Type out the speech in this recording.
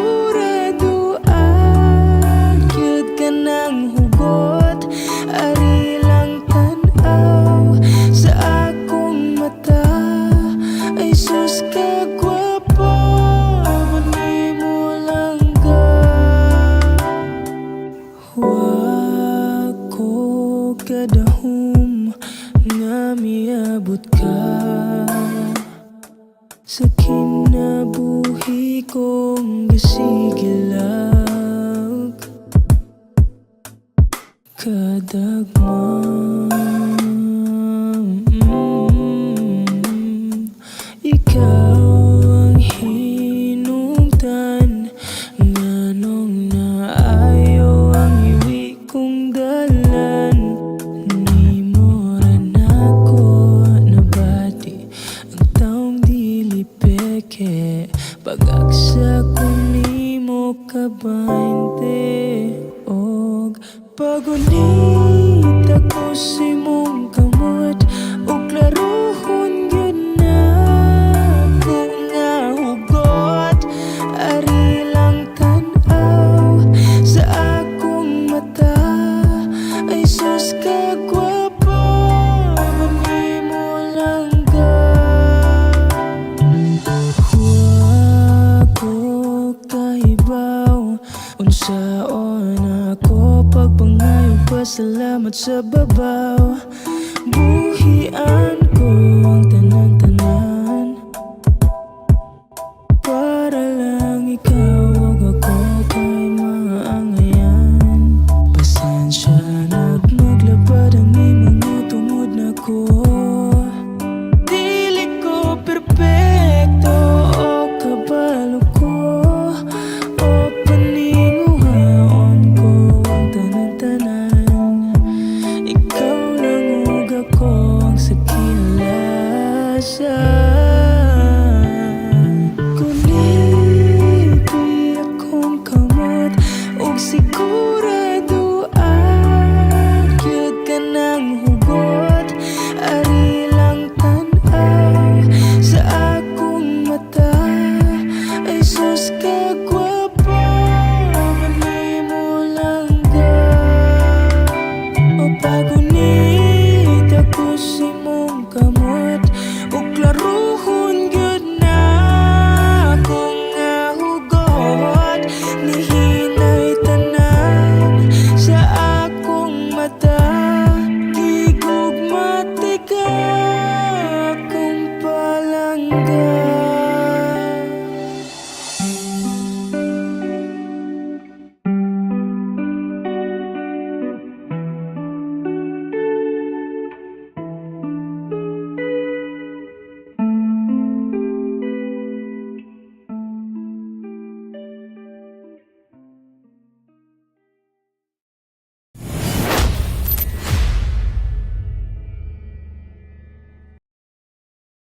sigurado agyud ka ng hugot. Ari lang tan-aw sa akong mata, ay sus ka gwapo, manay mo lang ka. Wa ko kadahom nga miabot ka sa kinabuhi kong gasigilag. Kadagma ikaw ang hinungdan, nganong naayo ang iwi kong dalan. Ni mo ran ako nabati ang taong dili peke, pag-agsa ko nimo ka-20 og pagunit ako si mong kamot, ug klarohon gyud na ko nga hugot. Ari lang tan-aw sa akong mata, ay sus ka gwapo, manay mo lang ka. Wa ko kahibaw unsaon ako pagpangayo, pasalamat sa babaw. Buhian ko ang